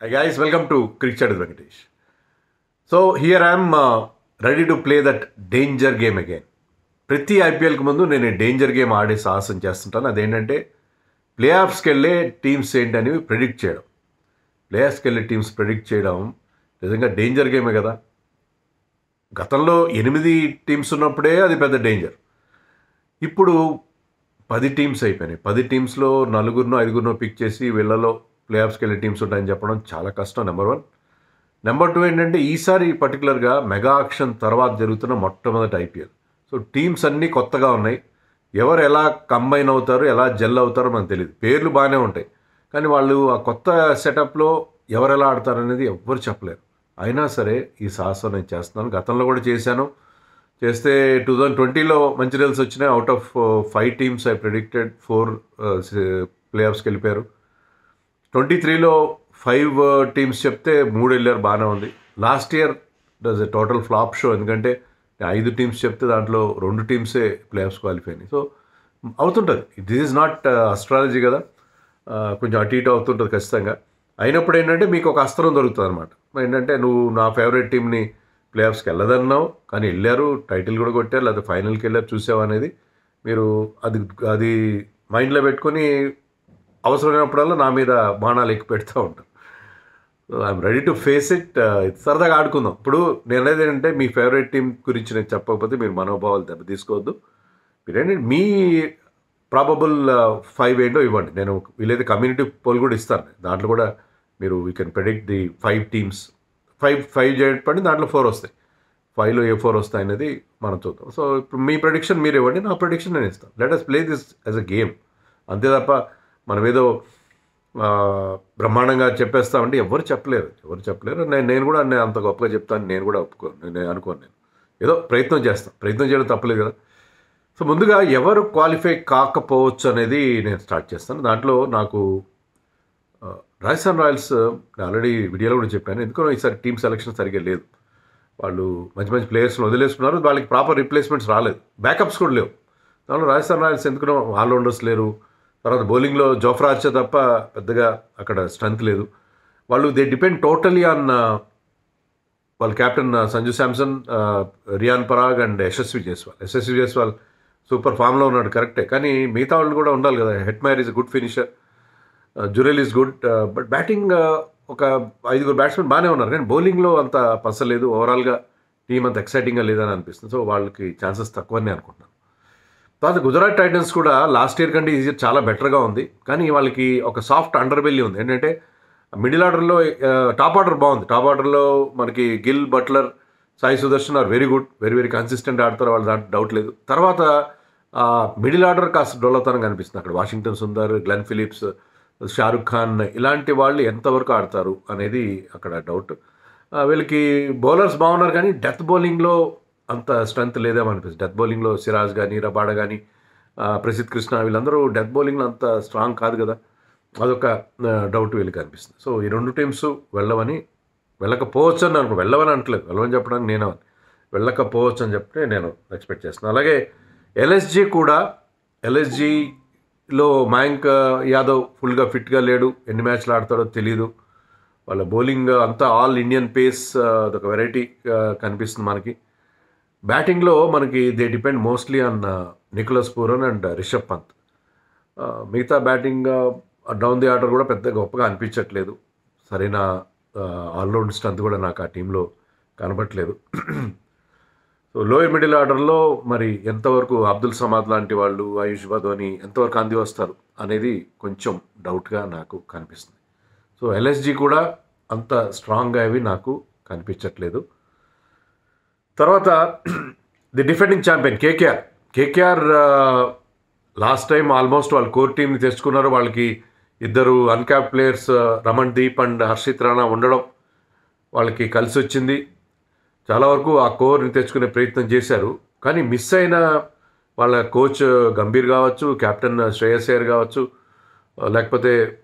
Hi guys, welcome to Cricket with Venkatesh. So here I am ready to play that danger game again. ప్రతి ఐపీఎల్కి ముందు నేను danger game ఆడే సాహసం చేస్తుంటాను. అదేంటంటే ప్లే ఆఫ్స్కి వెళ్ళే టీమ్స్ ఏంటని ప్రెడిక్ట్ చేయడం. ప్లే ఆఫ్స్కి వెళ్ళే టీమ్స్ ప్రెడిక్ట్ చేయడం నిజంగా డేంజర్ గేమే కదా. గతంలో 8 టీమ్స్ ఉన్నప్పుడే అది పెద్ద డేంజర్. ఇప్పుడు 10 టీమ్స్ అయిపోయినాయి. 10 టీమ్స్లో 4-5 పిక్ చేసి వీళ్ళలో ప్లే ఆఫ్స్కి వెళ్ళే టీమ్స్ ఉంటాయని చెప్పడం చాలా కష్టం. నెంబర్ 1. నెంబర్ 2 ఏంటంటే ఈసారి పర్టికులర్గా మెగా ఆక్షన్ తర్వాత జరుగుతున్న మొట్టమొదటి ఐపీఎల్. సో టీమ్స్ అన్నీ కొత్తగా ఉన్నాయి. ఎవరు ఎలా కంబైన్ అవుతారు, ఎలా జెల్ అవుతారో మనకు తెలియదు. పేర్లు బాగానే ఉంటాయి, కానీ వాళ్ళు ఆ కొత్త సెటప్లో ఎవరు ఎలా ఆడతారనేది ఎవ్వరు చెప్పలేరు. అయినా సరే ఈ సాహసం నేను చేస్తున్నాను. గతంలో కూడా చేస్తే 2020లో మంచి రిజల్ట్స్ వచ్చినాయి. Out of 5 teams I predicted 4 play ఆఫ్స్కి వెళ్ళిపోయారు. 23లో 5 టీమ్స్ చెప్తే 3 వెళ్ళారు, బాగానే ఉంది. Last year was a total flop show. ఎందుకంటే 5 టీమ్స్ చెప్తే దాంట్లో 2 టీమ్సే ప్లే ఆఫ్స్ క్వాలిఫై అయినాయి. సో అవుతుంటుంది. దిస్ ఈజ్ నాట్ అస్ట్రాలజీ కదా, కొంచెం అటు ఇటు అవుతుంటుంది ఖచ్చితంగా. అయినప్పుడు ఏంటంటే మీకు ఒక అస్త్రం దొరుకుతుంది అనమాట. ఏంటంటే నువ్వు నా ఫేవరెట్ టీంని ప్లే ఆఫ్స్కి వెళ్ళదన్నావు, కానీ వెళ్ళారు, టైటిల్ కూడా కొట్టారు, లేదా ఫైనల్కి వెళ్ళారు, చూసావు అనేది మీరు అది మైండ్లో పెట్టుకొని అవసరమైనప్పుడల్లా నా మీద బాణాలు ఎక్కువ పెడతా ఉంటారు. So I'm ready to face it. సరదాగా ఆడుకుందాం. ఇప్పుడు నేను అనేది ఏంటంటే మీ ఫేవరెట్ టీం గురించి నేను చెప్పకపోతే మీరు మనోభావాలు దెబ్బ తీసుకోవద్దు. మీరేంటంటే మీ ప్రాబబుల్ 5 ఏంటో ఇవ్వండి. నేను వీలైతే కమ్యూనిటీ పోల్ కూడా ఇస్తాను. దాంట్లో కూడా మీరు you can predict the 5 teams. 5 చేయబడి దాంట్లో 4 వస్తాయి. 5లో ఏ 4 వస్తాయి అనేది మనం చూద్దాం. సో ఇప్పుడు మీ ప్రెడిక్షన్ మీరు ఇవ్వండి, నా ప్రెడిక్షన్ నేను ఇస్తాను. Let us play this as a game. అంతే తప్ప మనం ఏదో బ్రహ్మాండంగా చెప్పేస్తామంటే ఎవరు చెప్పలేరు. నేను కూడా అంత గొప్పగా చెప్తాను నేను కూడా అనుకోను. నేను ఏదో ప్రయత్నం చేస్తాను. ప్రయత్నం చేయడం తప్పలేదు కదా. సో ముందుగా ఎవరు క్వాలిఫై కాకపోవచ్చు అనేది నేను స్టార్ట్ చేస్తాను. దాంట్లో నాకు రాజస్థాన్ రాయల్స్ ఆల్రెడీ వీడియోలో కూడా చెప్పాను. ఎందుకో ఈసారి టీమ్ సెలెక్షన్ సరిగ్గా లేదు. వాళ్ళు మంచి ప్లేయర్స్ని వదిలేసుకున్నారు. వాళ్ళకి ప్రాపర్ రిప్లేస్మెంట్స్ రాలేదు, బ్యాకప్స్ కూడా లేవు. దాంట్లో రాజస్థాన్ రాయల్స్ ఎందుకనో ఆల్రౌండర్స్ లేరు. తర్వాత బౌలింగ్లో జోఫ్రా ఆర్చర్ తప్ప పెద్దగా అక్కడ స్ట్రెంత్ లేదు. వాళ్ళు దే డిపెండ్ టోటలీ ఆన్ వాళ్ళ captain Sanju Samson, Riyan Parag and Yashasvi Jaiswal super ఫామ్లో ఉన్నాడు, కరెక్టే. కానీ మిగతా వాళ్ళు కూడా ఉండాలి కదా. Hetmyer is good finisher, Jurel is good, but batting ఒక 5 బ్యాట్స్మెన్ బాగానే ఉన్నారు, కానీ బౌలింగ్లో అంత పసలేదు. ఓవరాల్గా టీం అంత ఎక్సైటింగ్గా లేదని అనిపిస్తుంది. సో వాళ్ళకి ఛాన్సెస్ తక్కువని అనుకుంటున్నాను. తర్వాత గుజరాత్ టైటన్స్ కూడా లాస్ట్ ఇయర్ కంటే ఈ ఇయర్ చాలా బెటర్గా ఉంది, కానీ వాళ్ళకి ఒక సాఫ్ట్ అండర్ బెల్లీ ఉంది. ఏంటంటే మిడిల్ ఆర్డర్లో టాప్ ఆర్డర్ బాగుంది. టాప్ ఆర్డర్లో మనకి Gill, Buttler, Sai Sudharsan are very good, very consistent ఆడతారు వాళ్ళు, దాంట్లో డౌట్ లేదు. తర్వాత మిడిల్ ఆర్డర్ కాస్త డొల్లతనంగా కనిపిస్తుంది. అక్కడ Washington Sundar, Glenn Phillips, Shahrukh Khan ఇలాంటి వాళ్ళు ఎంతవరకు ఆడతారు అనేది అక్కడ డౌట్. వీళ్ళకి బౌలర్స్ బాగున్నారు, కానీ డెత్ బౌలింగ్లో అంత స్ట్రెంత్ లేదేమో అనిపిస్తుంది. డెత్ బౌలింగ్లో సిరాజ్ కానీ, రబాడ కానీ, ప్రసిద్ధ్ కృష్ణ వీళ్ళందరూ డెత్ బౌలింగ్లో అంత స్ట్రాంగ్ కాదు కదా. అదొక డౌట్ వీళ్ళకి అనిపిస్తుంది. సో ఈ 2 టీమ్స్ వెళ్ళకపోవచ్చు అని అనుకో, వెళ్ళవని అంటలేదు, వెళ్ళవని చెప్పడానికి నేను వెళ్ళకపోవచ్చు అని చెప్తే నేను ఎక్స్పెక్ట్ చేస్తున్నాను. అలాగే ఎల్ఎస్జీలో మయాంక్ యాదవ్ ఫుల్గా ఫిట్గా లేడు, ఎన్ని మ్యాచ్లు ఆడతాడో తెలీదు. వాళ్ళ బౌలింగ్ అంతా ఆల్ ఇండియన్ పేస్, అదొక వెరైటీ కనిపిస్తుంది మనకి. బ్యాటింగ్లో మనకి they depend mostly on Nicholas Pooran and Rishabh Pant. మిగతా బ్యాటింగ్ డౌన్ ది ఆర్డర్ కూడా పెద్ద గొప్పగా అనిపించట్లేదు. సరైన ఆల్రౌండ్ స్ట్రెంత్ కూడా నాకు ఆ టీంలో కనబట్లేదు. సో లోయర్ మిడిల్ ఆర్డర్లో మరి ఎంతవరకు అబ్దుల్ సమాద్ లాంటి వాళ్ళు, ఆయుష్ బదోని ఎంతవరకు అంది వస్తారు అనేది కొంచెం డౌట్గా నాకు కనిపిస్తుంది. సో ఎల్ఎస్జీ కూడా అంత స్ట్రాంగ్గా అవి నాకు కనిపించట్లేదు. తర్వాత the defending champion KKR last time almost వాళ్ళ కోర్ టీంని తెచ్చుకున్నారు. వాళ్ళకి 2 uncapped players Ramandeep and Harshit Rana ఉండడం వాళ్ళకి కలిసి వచ్చింది. చాలా వరకు ఆ కోర్ని తెచ్చుకునే ప్రయత్నం చేశారు, కానీ మిస్ అయిన వాళ్ళ కోచ్ గంభీర్ కావచ్చు, కెప్టెన్ శ్రేయస్ అయ్యర్ కావచ్చు, లేకపోతే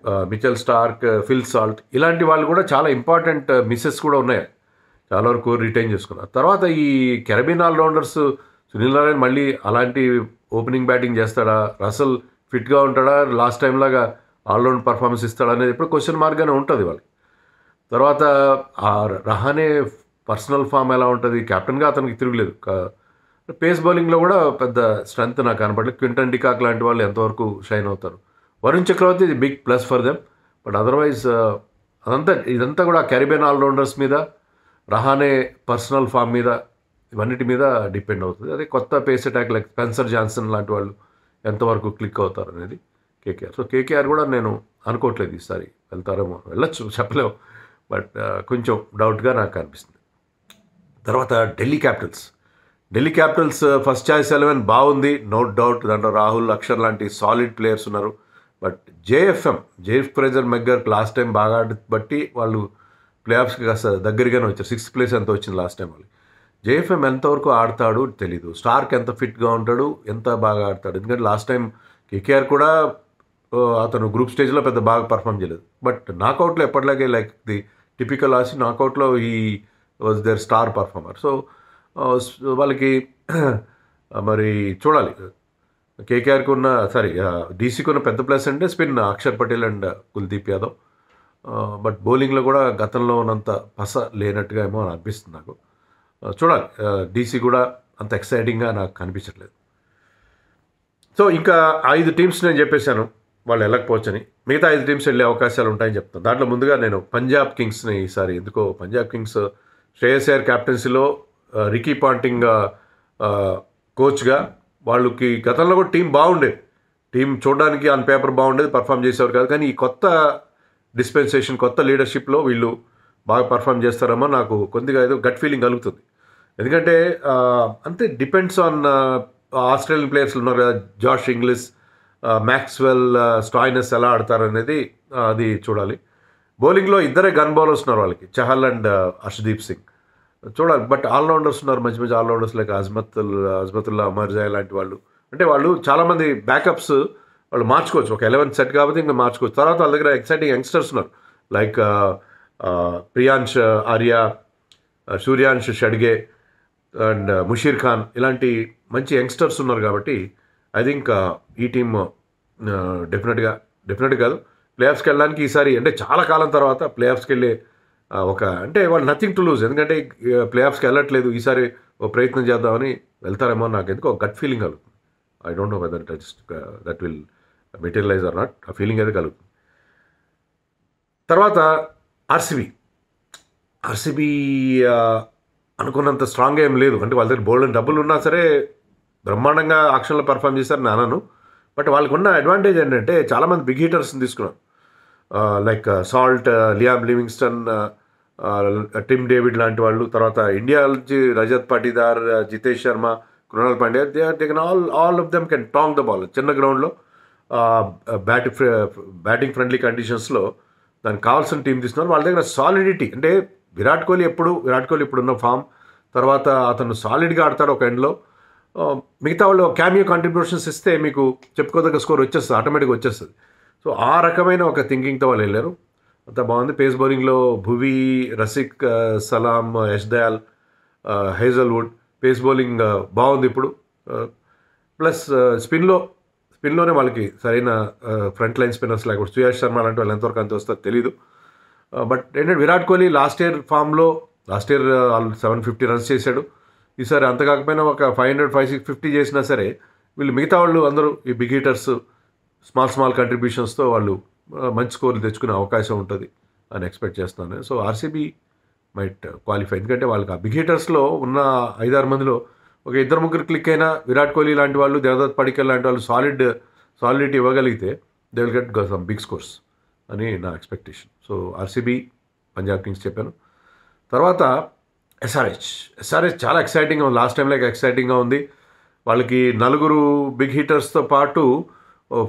మిచెల్ స్టార్క్, ఫిల్ సాల్ట్ ఇలాంటి వాళ్ళు కూడా చాలా ఇంపార్టెంట్ మిస్సెస్ కూడా ఉన్నాయి. చాలా వరకు రిటైన్ చేసుకున్నారు. తర్వాత ఈ కెరబియన్ ఆల్రౌండర్స్ సునీల్ నారాయణ మళ్ళీ అలాంటి ఓపెనింగ్ బ్యాటింగ్ చేస్తాడా, రసల్ ఫిట్గా ఉంటాడా, లాస్ట్ టైం లాగా ఆల్రౌండ్ పర్ఫార్మెన్స్ ఇస్తాడా అనేది ఇప్పుడు క్వశ్చన్ మార్క్గానే ఉంటుంది వాళ్ళకి. తర్వాత ఆ రహానే పర్సనల్ ఫామ్ ఎలా ఉంటుంది, కెప్టెన్గా అతనికి తిరుగులేదు. పేస్ బౌలింగ్లో కూడా పెద్ద స్ట్రెంత్ నాకు కనపడలేదు. క్వింటన్ డికాక్ లాంటి వాళ్ళు ఎంతవరకు షైన్ అవుతారు. వరుణ్ చక్రవర్తి ఇది big plus for them. But otherwise ఇదంతా కూడా క్యారిబియన్ ఆల్రౌండర్స్ మీద, రహానే పర్సనల్ ఫామ్ మీద, ఇవన్నిటి మీద డిపెండ్ అవుతుంది. అదే కొత్త face attack like Spencer Johnson లాంటి వాళ్ళు ఎంతవరకు క్లిక్ అవుతారు అనేది కేకేఆర్. సో కేకేఆర్ కూడా నేను అనుకోవట్లేదు ఈసారి వెళ్తారేమో, వెళ్ళొచ్చు చెప్పలేము, బట్ కొంచెం డౌట్గా నాకు అనిపిస్తుంది. తర్వాత ఢిల్లీ క్యాపిటల్స్ ఫస్ట్ చాయిస్ 11 బాగుంది, నో డౌట్. దాంట్లో రాహుల్, అక్షర్ లాంటి సాలిడ్ ప్లేయర్స్ ఉన్నారు. But JF Fraser McGurk last time బాగా బట్టి వాళ్ళు ప్లే ఆఫ్స్కి కాస్త దగ్గరగానే వచ్చారు. 6th ప్లేస్ ఎంత వచ్చింది లాస్ట్ టైం వాళ్ళు. జేఎఫ్ఎం ఎంతవరకు ఆడతాడు తెలీదు. స్టార్క్ ఎంత ఫిట్గా ఉంటాడు, ఎంత బాగా ఆడతాడు. ఎందుకంటే లాస్ట్ టైం కేకేఆర్ కూడా అతను గ్రూప్ స్టేజ్లో పెద్ద బాగా పర్ఫామ్ చేయలేదు. బట్ నాకౌట్లో ఎప్పటిలాగే లైక్ ది టిపికల్ ఆసి నాకౌట్లో he was their star performer. So వాళ్ళకి మరి చూడాలి. కేకేఆర్కి ఉన్న డీసీకి ఉన్న పెద్ద ప్లస్ అంటే spin Axar Patel and Kuldeep Yadav. But బౌలింగ్లో కూడా గతంలో ఉన్నంత పస లేనట్టుగా ఏమో అని అనిపిస్తుంది నాకు. చూడాలి. డీసీ కూడా అంత ఎక్సైటింగ్గా నాకు కనిపించట్లేదు. సో ఇంకా 5 టీమ్స్ నేను చెప్పేశాను వాళ్ళు వెళ్ళకపోవచ్చని. మిగతా 5 టీమ్స్ వెళ్ళే అవకాశాలు ఉంటాయని చెప్తాను. దాంట్లో ముందుగా నేను పంజాబ్ కింగ్స్ని ఈసారి ఎందుకో పంజాబ్ కింగ్స్ శ్రేయస్ అయ్యర్ క్యాప్టెన్సీలో రికీ పాంటింగ్ కోచ్గా వాళ్ళకి గతంలో కూడా టీం బాగుండేది. టీం చూడడానికి ఆన్ పేపర్ బాగుండేది, పర్ఫామ్ చేసేవారు కాదు. కానీ ఈ కొత్త డిస్పెన్సేషన్, కొత్త లీడర్షిప్లో వీళ్ళు బాగా పర్ఫామ్ చేస్తారేమో నాకు కొద్దిగా ఏదో గట్ ఫీలింగ్ కలుగుతుంది. ఎందుకంటే అంతే డిపెండ్స్ ఆన్ ఆస్ట్రేలియన్ ప్లేయర్స్ ఉన్నారు కదా, జాష్ ఇంగ్లిష్, మ్యాక్స్వెల్, స్టాయినస్ ఎలా ఆడతారు అనేది అది చూడాలి. బౌలింగ్లో ఇద్దరే గన్ బౌలర్స్ ఉన్నారు వాళ్ళకి, చహల్ అండ్ హర్షదీప్ సింగ్. చూడాలి. బట్ ఆల్రౌండర్స్ ఉన్నారు, మంచి మంచి ఆల్రౌండర్స్ లైక్ అజ్మతుల్లా, అమర్జాయ్ లాంటి వాళ్ళు. అంటే వాళ్ళు చాలామంది బ్యాకప్స్ వాళ్ళు మార్చుకోవచ్చు. ఒక 11 సెట్ కాబట్టి ఇంకా మార్చుకోవచ్చు. తర్వాత వాళ్ళ దగ్గర ఎక్సైటింగ్ యంగ్స్టర్స్ ఉన్నారు లైక్ ప్రియాంష్ ఆర్య, సూర్యాంష్ షడ్గే అండ్ ముషీర్ ఖాన్, ఇలాంటి మంచి యంగ్స్టర్స్ ఉన్నారు. కాబట్టి ఐ థింక్ ఈ టీమ్ డెఫినెట్గా కాదు ప్లే ఆఫ్స్కి వెళ్ళడానికి ఈసారి, అంటే చాలా కాలం తర్వాత ప్లే ఆఫ్స్కి వెళ్ళే అంటే వాళ్ళు నథింగ్ టు లూజ్. ఎందుకంటే ప్లే ఆఫ్స్కి వెళ్ళట్లేదు, ఈసారి ఒక ప్రయత్నం చేద్దామని వెళ్తారేమో నాకు ఎందుకు ఒక గట్ ఫీలింగ్ కలుగుతుంది. I don't know whether that will materialise or not, ఆ ఫీలింగ్ అయితే కలుగుతుంది. తర్వాత ఆర్సీబీ అనుకున్నంత స్ట్రాంగ్గా ఏం లేదు. అంటే వాళ్ళ దగ్గర బోల్డ్ డబ్బులు ఉన్నా సరే బ్రహ్మాండంగా ఆక్షన్లో పర్ఫామ్ చేశారు నాన్నను. బట్ వాళ్ళకు ఉన్న అడ్వాంటేజ్ ఏంటంటే చాలామంది బిగ్ హీటర్స్ని తీసుకున్నారు. Like Salt, Liam Livingstone, Tim David లాంటి వాళ్ళు. తర్వాత ఇండియా నుంచి Rajat Patidar, Jitesh Sharma, Krunal Pandya, they are taken all of them can tonk the ball. చిన్న గ్రౌండ్లో బ్యాటింగ్ ఫ్రెండ్లీ కండిషన్స్లో దానికి కావాల్సిన టీం తీసుకున్నారు. వాళ్ళ దగ్గర సాలిడిటీ, అంటే విరాట్ కోహ్లీ ఇప్పుడున్న ఫామ్ తర్వాత అతను సాలిడ్గా ఆడతాడు ఒక ఎండ్లో. మిగతా వాళ్ళు క్యామియో కాంట్రిబ్యూషన్స్ ఇస్తే మీకు చెప్పుకోదగ్గ స్కోర్ వచ్చేస్తుంది, ఆటోమేటిక్గా వచ్చేస్తుంది. సో ఆ రకమైన ఒక థింకింగ్తో వాళ్ళు వెళ్ళారు. అంతా బాగుంది. పేస్ బౌలింగ్లో Bhuvi, Rasikh, Salam, Yash Dayal, Hazlewood pace bowling బాగుంది ఇప్పుడు. ప్లస్ స్పిన్లోనే వాళ్ళకి సరైన ఫ్రంట్ లైన్ స్పిన్నర్స్ లేకపోతే సుయాష్ శర్మ లాంటి వాళ్ళు ఎంతవరకు అంత వస్తుందో తెలీదు. బట్ ఏంటంటే Virat Kohli last year 750 runs చేశాడు. ఈసారి అంత కాకపోయినా ఒక 500, 650 చేసినా సరే వీళ్ళు మిగతా వాళ్ళు అందరూ ఈ బిగ్ హీటర్స్ స్మాల్ కంట్రిబ్యూషన్స్తో వాళ్ళు మంచి స్కోర్లు తెచ్చుకునే అవకాశం ఉంటుంది అని ఎక్స్పెక్ట్ చేస్తున్నాను. So RCB might qualify. ఎందుకంటే వాళ్ళకి ఆ బిగ్ హీటర్స్లో ఉన్న 5-6 మందిలో ఒక 2-3 క్లిక్ అయినా విరాట్ కోహ్లీ లాంటి వాళ్ళు, దేవదత్ పడిక్కల్ లాంటి వాళ్ళు సాలిడిటీ ఇవ్వగలిగితే they will get some big scores అని నా expectation. So RCB, Punjab Kings చెప్పాను. తర్వాత ఎస్ఆర్హెచ్ చాలా ఎక్సైటింగ్గా ఉంది. లాస్ట్ టైం లైక్ ఎక్సైటింగ్గా ఉంది. వాళ్ళకి 4 బిగ్ హీటర్స్తో పాటు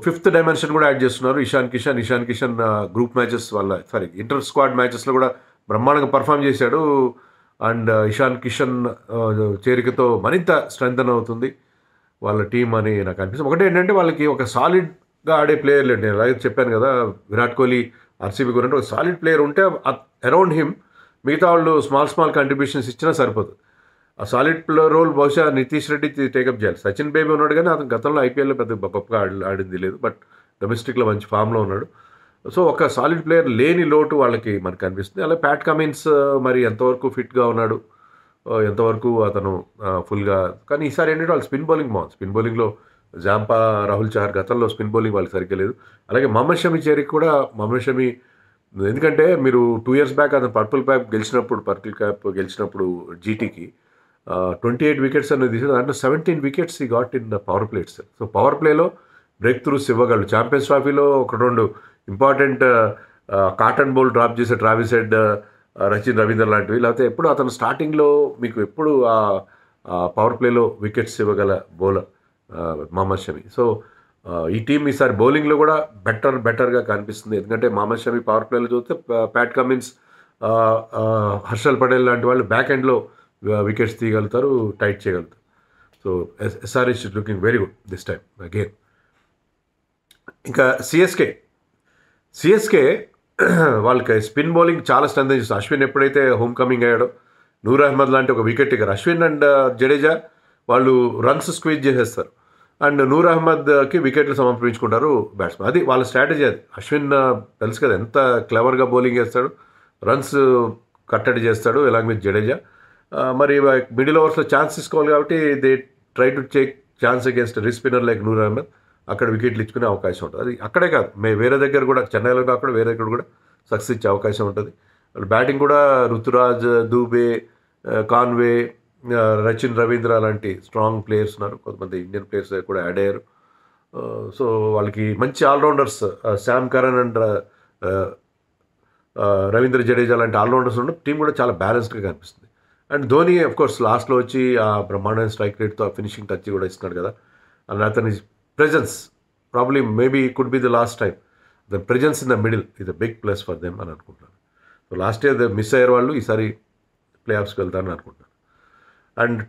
5th డైమెన్షన్ కూడా యాడ్ చేస్తున్నారు. Ishan Kishan group matches inter squad మ్యాచెస్లో కూడా బ్రహ్మాండంగా పర్ఫామ్ చేశాడు. అండ్ ఇషాన్ కిషన్ చేరికతో మరింత స్ట్రెంథన్ అవుతుంది వాళ్ళ టీం అని నాకు అనిపిస్తుంది. ఒకటి ఏంటంటే వాళ్ళకి ఒక సాలిడ్గా ఆడే ప్లేయర్లు అండి. అలాగే చెప్పాను కదా, విరాట్ కోహ్లీ ఆర్సీబీ గురించి ఒక సాలిడ్ ప్లేయర్ ఉంటే అరౌండ్ హిమ్ మిగతా వాళ్ళు స్మాల్ కంట్రిబ్యూషన్స్ ఇచ్చినా సరిపోతుంది. ఆ సాలిడ్ రోల్ బహుశా నితీష్ రెడ్డి టేకప్ చేయాలి. సచిన్ బేబీ ఉన్నాడు కానీ అతను గతంలో ఐపీఎల్లో పెద్ద గొప్పగా ఆడింది లేదు, బట్ డొమెస్టిక్లో మంచి ఫామ్లో ఉన్నాడు. సో ఒక సాలిడ్ ప్లేయర్ లేని లోటు వాళ్ళకి మనకు కనిపిస్తుంది. అలాగే ప్యాట్ కమిన్స్ మరి ఎంతవరకు ఫిట్గా ఉన్నాడు, ఎంతవరకు అతను ఫుల్గా. కానీ ఈసారి ఏంటంటే వాళ్ళు స్పిన్ బౌలింగ్ బాగుంది. స్పిన్ బౌలింగ్లో జాంపా, రాహుల్ చహర్ గతంలో స్పిన్ బౌలింగ్ వాళ్ళకి సరిగ్గా లేదు. అలాగే మహమ్మద్ షమి చేరికి కూడా మహమ్మద్ షమి, ఎందుకంటే మీరు 2 years బ్యాక్ అతను పర్పుల్ క్యాప్ గెలిచినప్పుడు జీటీకి 28 వికెట్స్ అనేది తీసాడు. దాంట్లో 17 wickets he got in the power plays. So power ప్లేలో బ్రేక్ త్రూస్ ఇవ్వగలడు. ఛాంపియన్స్ ట్రోఫీలో 1-2 ఇంపార్టెంట్ కాటన్ బౌల్ డ్రాప్ చేసే ట్రావిస్ హెడ్, రచిన్ రవీంద్ర లాంటివి. లేకపోతే ఎప్పుడు అతను స్టార్టింగ్లో మీకు ఎప్పుడు పవర్ ప్లేలో వికెట్స్ ఇవ్వగల బౌలర్ మహమ్మద్ షమి. సో ఈ టీం ఈసారి బౌలింగ్లో కూడా బెటర్గా కనిపిస్తుంది. ఎందుకంటే మహమ్మద్ షమి పవర్ ప్లేలో చూస్తే ప్యాట్ కమిన్స్, హర్షల్ పటేల్ లాంటి వాళ్ళు బ్యాక్ ఎండ్లో వికెట్స్ తీయగలుగుతారు, టైట్ చేయగలుగుతారు. So SRH looking very good this time again. ఇంకా సిఎస్కే వాళ్ళకి స్పిన్ బౌలింగ్ చాలా స్ట్రెంత్ చేస్తుంది. అశ్విన్ ఎప్పుడైతే హోమ్ కమింగ్ అయ్యాడో, నూర్ అహ్మద్ లాంటి ఒక wicket taker, Ashwin and Jadeja వాళ్ళు రన్స్ స్క్వీజ్ చేసేస్తారు అండ్ నూర్ అహ్మద్కి వికెట్లు సమర్పించుకుంటారు బ్యాట్స్మెన్. అది వాళ్ళ స్ట్రాటజీ. అది అశ్విన్ తెలుసు కదా ఎంత క్లవర్గా బౌలింగ్ చేస్తాడు, రన్స్ కట్టడి చేస్తాడు ఎలాంగ్ విత్ జడేజా. మరి మిడిల్ ఓవర్స్లో ఛాన్స్ తీసుకోవాలి కాబట్టి they try to take chance against spinner like Noor Ahmad. అక్కడ వికెట్లు ఇచ్చుకునే అవకాశం ఉంటుంది. అది అక్కడే కాదు, వేరే దగ్గర కూడా, చెన్నైలో కాకుండా వేరే దగ్గర కూడా సక్సెస్ ఇచ్చే అవకాశం ఉంటుంది. బ్యాటింగ్ కూడా రుతురాజ్, దూబే, కాన్వే, రచిన్ రవీంద్ర లాంటి స్ట్రాంగ్ ప్లేయర్స్ ఉన్నారు. కొంతమంది ఇండియన్ ప్లేయర్స్ కూడా యాడ్ అయ్యారు. సో వాళ్ళకి మంచి allrounders, Sam Curran and Ravindra Jadeja లాంటి ఆల్రౌండర్స్ ఉన్న టీం కూడా చాలా బ్యాలెన్స్డ్గా కనిపిస్తుంది. అండ్ ధోని ఆఫ్ కోర్స్ లాస్ట్లో వచ్చి ఆ బ్రహ్మాండమైన స్ట్రైక్ రేట్తో ఫినిషింగ్ టచ్ కూడా ఇస్తున్నాడు కదా. అండ్ అతని presence probably maybe could be the last time. The presence in the middle ఇది బిగ్ ప్లస్ ఫర్ దెమ్ అని అనుకుంటున్నాను. సో లాస్ట్ ఇయర్ మిస్ అయ్యారు వాళ్ళు, ఈసారి ప్లే ఆఫ్స్కి వెళ్తారని అనుకుంటున్నాను. అండ్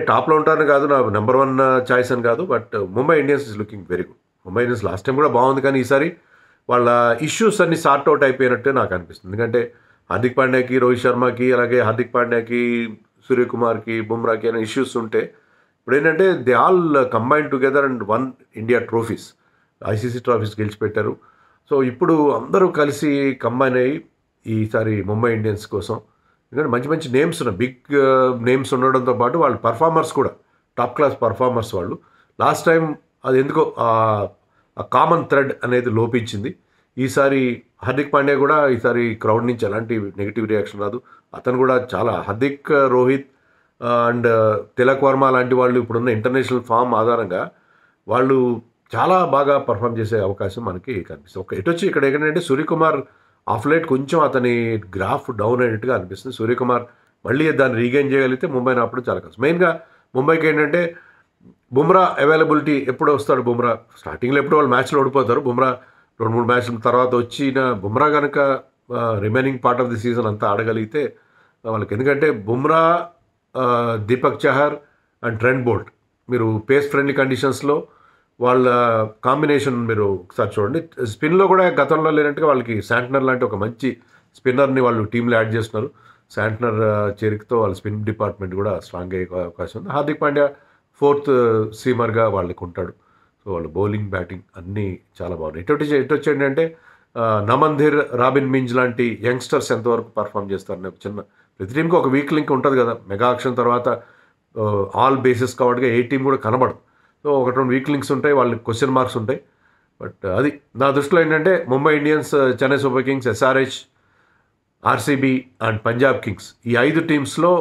టాప్లో ఉంటారని కాదు, నా నెంబర్ 1 చాయిస్ అని కాదు, but Mumbai Indians is looking very good. Mumbai Indians last time కూడా బాగుంది, కానీ ఈసారి వాళ్ళ ఇష్యూస్ అన్ని సార్ట్ అవుట్ అయిపోయినట్టే నాకు అనిపిస్తుంది. ఎందుకంటే హార్దిక్ పాండ్యాకి, రోహిత్ శర్మకి, అలాగే హార్దిక్ పాండ్యాకి, సూర్యకుమార్కి, బుమ్రాకి అనే ఇష్యూస్ ఉంటే ఇప్పుడు ఏంటంటే they all combine together and won India trophies, ICC trophies గెలిచిపెట్టారు. సో ఇప్పుడు అందరూ కలిసి కంబైన్ అయ్యి ఈసారి ముంబై ఇండియన్స్ కోసం, ఎందుకంటే మంచి మంచి నేమ్స్ ఉన్నాయి, బిగ్ నేమ్స్ ఉండడంతో పాటు వాళ్ళ పర్ఫార్మర్స్ కూడా టాప్ క్లాస్ పర్ఫార్మర్స్ వాళ్ళు. లాస్ట్ టైం అది ఎందుకో ఆ కామన్ థ్రెడ్ అనేది లోపించింది. ఈసారి హార్దిక్ పాండ్యా కూడా ఈసారి క్రౌడ్ నుంచి ఎలాంటి నెగిటివ్ రియాక్షన్ రాదు. అతను కూడా చాలా, హార్దిక్, రోహిత్ అండ్ తిలక్ వర్మ లాంటి వాళ్ళు ఇప్పుడున్న ఇంటర్నేషనల్ ఫామ్ ఆధారంగా వాళ్ళు చాలా బాగా పర్ఫామ్ చేసే అవకాశం మనకి కనిపిస్తుంది. ఎటొచ్చి ఇక్కడ ఏంటంటే సూర్యకుమార్ ఆఫ్ లైట్ కొంచెం అతని గ్రాఫ్ డౌన్ అయినట్టుగా అనిపిస్తుంది. సూర్యకుమార్ మళ్ళీ దాన్ని రీగైన్ చేయగలిగితే ముంబైని అప్పుడు చాలా కష్టం. మెయిన్గా ముంబైకి ఏంటంటే బుమ్రా అవైలబిలిటీ, ఎప్పుడు వస్తాడు బుమ్రా, స్టార్టింగ్లో ఎప్పుడు వాళ్ళు మ్యాచ్లో ఓడిపోతారు. బుమ్రా 2-3 మ్యాచ్ల తర్వాత వచ్చిన బుమ్రా కనుక remaining part of the season అంతా ఆడగలిగితే వాళ్ళకి, ఎందుకంటే Bumrah, Deepak Chahar and Trent Boult, మీరు పేస్ ఫ్రెండ్లీ కండిషన్స్లో వాళ్ళ కాంబినేషన్ మీరు ఒకసారి చూడండి. స్పిన్లో కూడా గతంలో లేనట్టుగా వాళ్ళకి శాంట్నర్ లాంటి ఒక మంచి స్పిన్నర్ని వాళ్ళు టీంలో యాడ్ చేస్తున్నారు. శాంట్నర్ చేరికతో వాళ్ళ స్పిన్ డిపార్ట్మెంట్ కూడా స్ట్రాంగ్ అయ్యే అవకాశం ఉంది. హార్దిక్ పాండ్యా 4th సీమర్గా వాళ్ళకి ఉంటాడు. సో వాళ్ళ బౌలింగ్, బ్యాటింగ్ అన్నీ చాలా బాగున్నాయి. ఎటొచ్చి ఏంటంటే నమంధిర్, రాబిన్ మింజ్ లాంటి యంగ్స్టర్స్ ఎంతవరకు పర్ఫామ్ చేస్తారని ఒక చిన్న, ప్రతి టీంకి ఒక వీక్ లింక్ ఉంటుంది కదా. మెగా ఆక్షన్ తర్వాత ఆల్ బేసిస్ కాబట్టి ఏ టీం కూడా కనబడదు. సో 1-2 వీక్ లింక్స్ ఉంటాయి, వాళ్ళకి క్వశ్చన్ మార్క్స్ ఉంటాయి. బట్ అది నా దృష్టిలో ఏంటంటే Mumbai Indians, Chennai super Kings, SRH, RCB and Punjab Kings, ఈ 5 టీమ్స్లో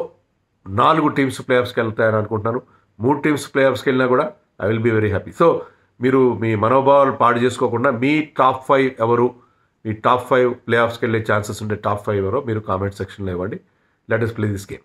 4 టీమ్స్ ప్లే ఆఫ్స్కి వెళ్తాయని అనుకుంటున్నాను. 3 టీమ్స్ ప్లే ఆఫ్స్కి వెళ్ళినా కూడా I will be very happy. So మీరు మీ మనోభావాలు పాడు చేసుకోకుండా మీ టాప్ 5 ఎవరు, మీ టాప్ 5 ప్లే ఆఫ్స్కి వెళ్ళే ఛాన్సెస్ ఉంటే టాప్ 5 ఎవరో మీరు కామెంట్ సెక్షన్లో ఇవ్వండి. Let us play this game.